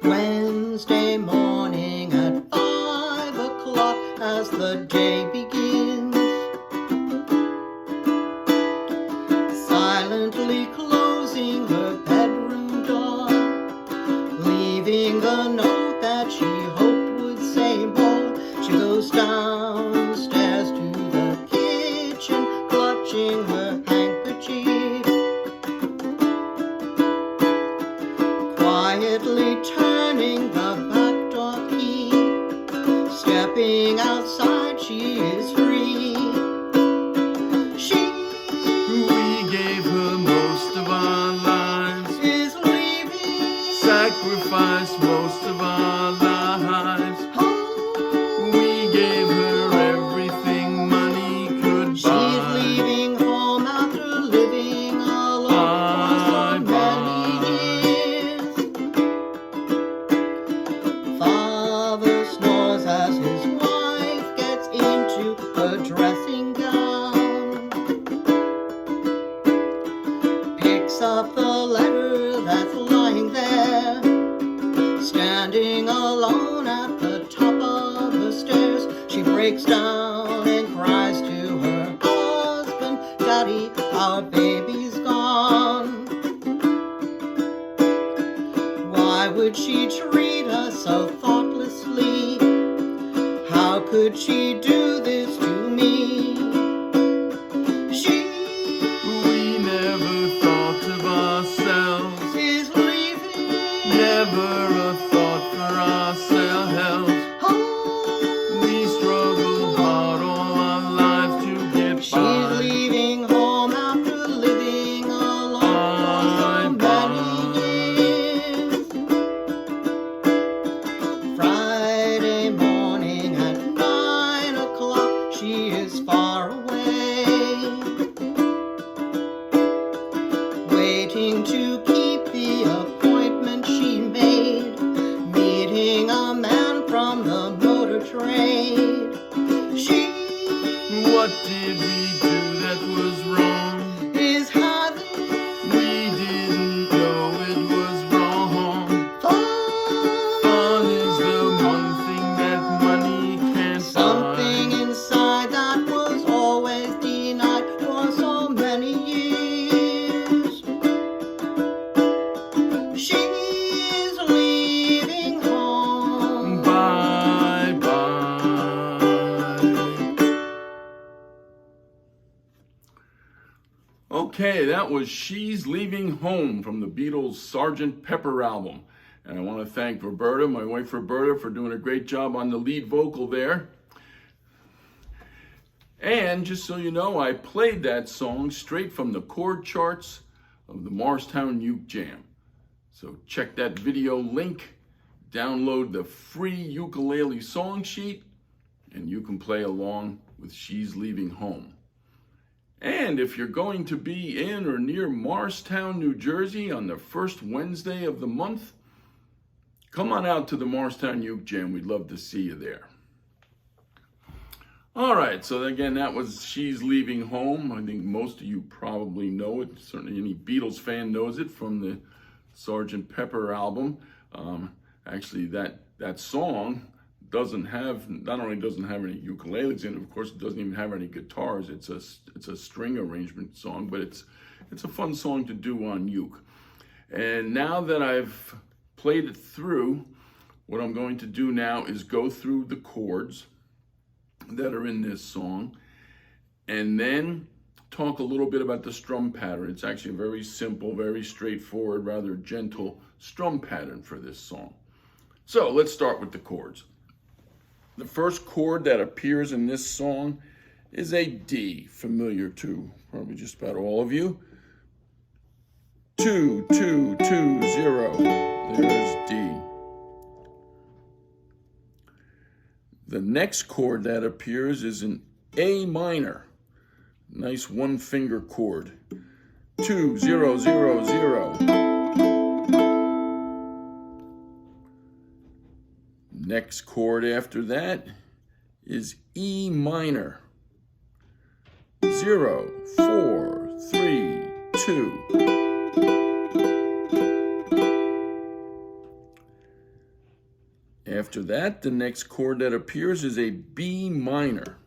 Wednesday morning at 5 o'clock as the day begins, silently closing her bedroom door, leaving a note that she hoped would say more. She goes downstairs to the kitchen, clutching her handkerchief, quietly turning the backdoor key. Stepping outside, she is free. We gave her most of our lives, Is leaving, sacrificed most of our lives. home. We gave her everything money could She's buy. leaving home after living alone for so many years. Father snores as his wife gets into her dressing gown, picks up the letter that's lying there, standing alone at the top of the stairs. She breaks down and cries to her husband, "Daddy, our baby's gone." Why would she treat us so thoughtlessly? How could she do this to me? She We never thought of ourselves, is leaving never a thought for ourselves. home. We struggled hard all our lives to get She's by. leaving home after living alone for so many years. Friday morning at 9 o'clock, she is far away, waiting to keep the appointment she made, meeting a man from the motor trade. She What did we do that was wrong? is having We didn't know it was wrong. fun. Fun is the one thing that money can't Something buy. inside that was always denied for so many years. She's leaving home. Bye bye. Okay, that was She's Leaving Home from the Beatles' Sgt. Pepper album. And I want to thank Roberta, my wife Roberta, for doing a great job on the lead vocal there. And just so you know, I played that song straight from the chord charts of the Morristown Uke Jam. So check that video link, download the free ukulele song sheet, and you can play along with She's Leaving Home. And if you're going to be in or near Morristown, New Jersey on the first Wednesday of the month, come on out to the Morristown Uke Jam. We'd love to see you there. All right, so again, that was She's Leaving Home. I think most of you probably know it. Certainly any Beatles fan knows it from the Sgt. Pepper album. Actually, that song not only doesn't have any ukuleles in it, of course, it doesn't even have any guitars. It's a string arrangement song, but it's a fun song to do on uke. And now that I've played it through, what I'm going to do now is go through the chords that are in this song, and then talk a little bit about the strum pattern. It's actually a very simple, very straightforward, rather gentle strum pattern for this song. So let's start with the chords. The first chord that appears in this song is a D, familiar to probably just about all of you. 2, 2, 2, 0. There's D. The next chord that appears is an A minor. Nice one finger chord. 2, 0, 0, 0. Next chord after that is E minor. 0, 4, 3, 2. After that, the next chord that appears is a B minor.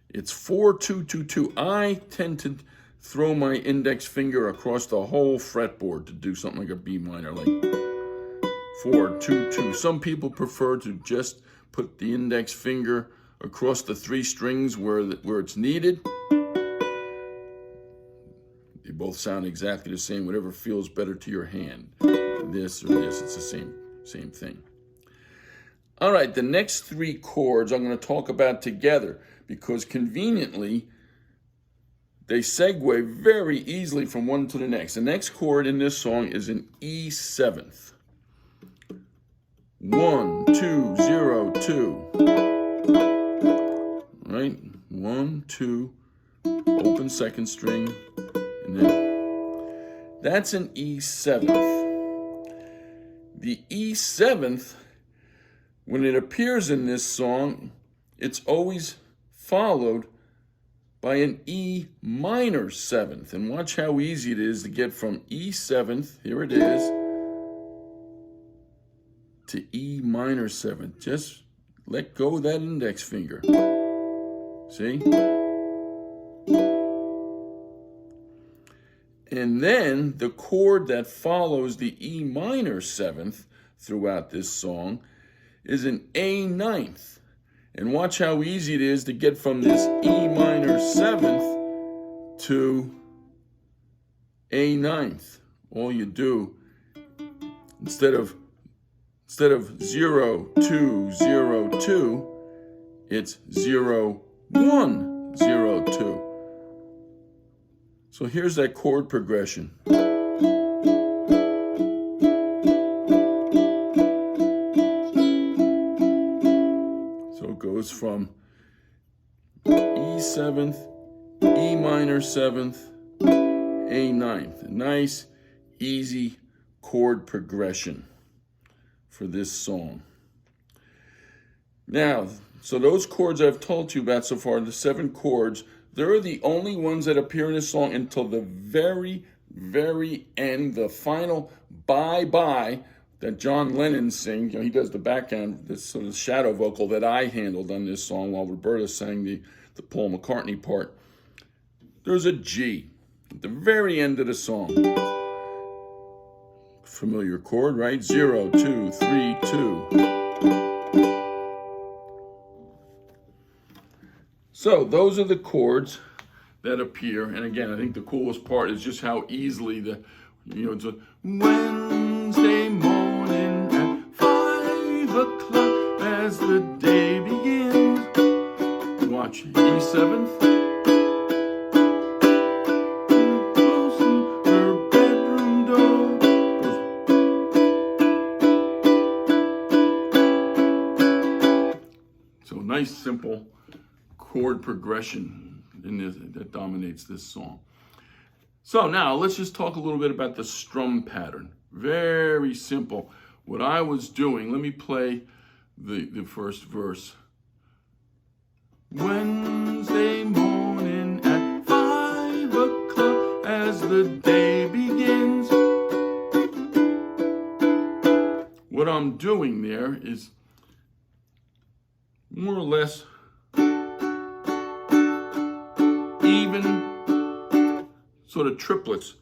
It's 4-2-2-2. I tend to throw my index finger across the whole fretboard to do something like a B minor, like 4-2-2. Some people prefer to just put the index finger across the 3 strings where it's needed. They both sound exactly the same, whatever feels better to your hand. This or this, it's the same thing. All right, the next 3 chords I'm going to talk about together because conveniently they segue very easily from one to the next. The next chord in this song is an E7th. 1, 2, 0, 2. Right? 1, 2, open 2nd string, and then that's an E7th. The E7th, when it appears in this song, it's always followed by an E minor 7th. And watch how easy it is to get from E7th, here it is, to E minor 7th. Just let go of that index finger. See? And then the chord that follows the E minor 7th throughout this song is an A 9th. And watch how easy it is to get from this E minor 7th to A 9th. All you do, instead of 0, 2, 0, 2, it's 0, 1, 0, 2. So here's that chord progression. So it goes from E7th, E minor 7th, A 9th. A nice, easy chord progression for this song. Now, so those chords I've told you about so far, the 7 chords, they're the only ones that appear in this song until the very, very end, the final bye-bye that John Lennon sings. You know, he does the background, this sort of shadow vocal that I handled on this song while Roberta sang the Paul McCartney part. There's a G at the very end of the song. Familiar chord, right? 0, 2, 3, 2. So those are the chords that appear. And again, I think the coolest part is just how easily it's a Wednesday morning at 5 o'clock as the day begins. Watch E7th. Her bedroom door. So nice, simple chord progression in this that dominates this song. So now let's just talk a little bit about the strum pattern. Very simple. What I was doing, let me play the first verse. Wednesday morning at 5 o'clock as the day begins. What I'm doing there is more or less even sort of triplets.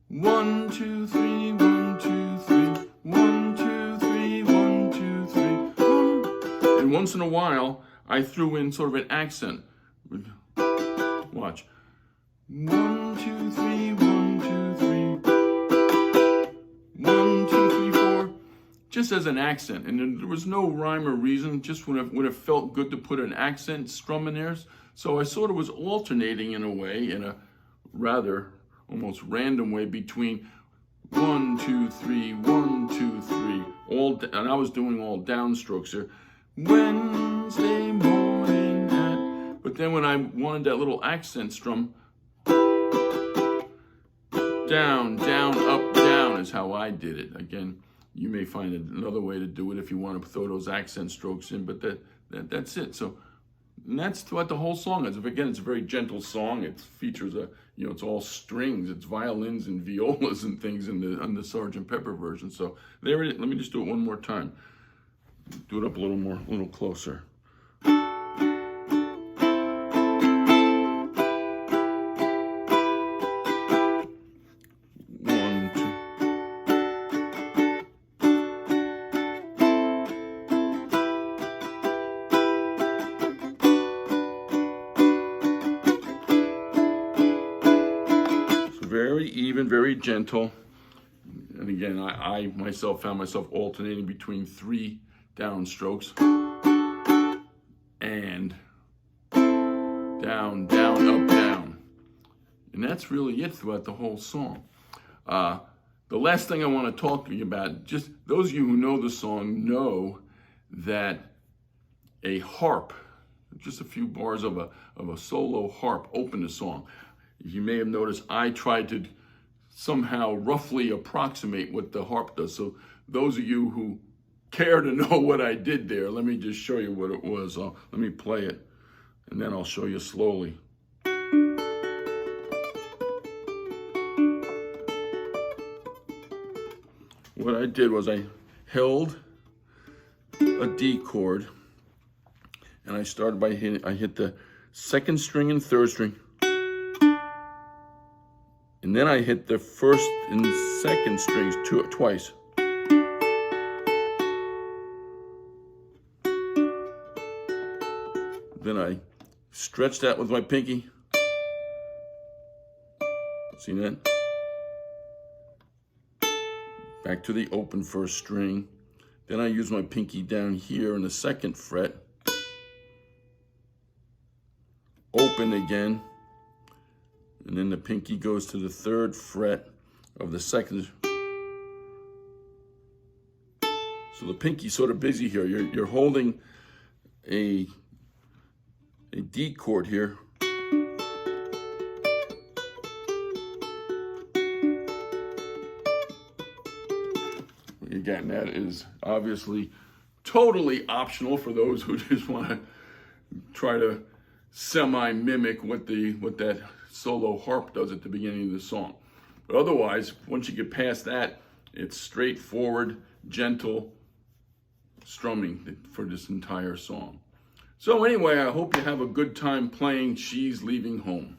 1, 2, 3, 1, 2, 3, 1, 2, 3, 1, 2, 3, 1. And once in a while, I threw in sort of an accent. Watch. 1, 2, 3, 1, 2, 3. 1, 2, 3, 4. Just as an accent. And there was no rhyme or reason, just when it felt good to put an accent strum in there. So I sort of was alternating in a way, in a rather almost random way, between 1, 2, 3, 1, 2, 3, and I was doing all downstrokes here. Wednesday morning but then when I wanted that little accent strum, down, down, up, down is how I did it. Again, you may find another way to do it if you want to throw those accent strokes in, but that's it. So. And that's what the whole song is. Again, it's a very gentle song. It features it's all strings. It's violins and violas and things on the Sgt. Pepper version. So there it is. Let me just do it one more time. Do it up a little more, a little closer. One, two. So very even, very gentle. And again, I myself found myself alternating between 3 downstrokes and down, down, up, down. And that's really it throughout the whole song. The last thing I want to talk to you about, just those of you who know the song know that a harp, just a few bars of a solo harp open the song. You may have noticed I tried to somehow roughly approximate what the harp does. So those of you who care to know what I did there, let me just show you what it was. Let me play it, and then I'll show you slowly. What I did was I held a D chord, and I started by I hit the 2nd string and 3rd string, and then I hit the 1st and 2nd strings twice. Then I stretched that with my pinky. See that? Back to the open 1st string. Then I use my pinky down here in the 2nd fret. Open again. And then the pinky goes to the 3rd fret of the 2nd. So the pinky's sort of busy here. You're holding a D chord here. Again, that is obviously totally optional for those who just want to try to semi-mimic what that solo harp does at the beginning of the song. But otherwise, once you get past that, it's straightforward, gentle strumming for this entire song. So anyway, I hope you have a good time playing She's Leaving Home.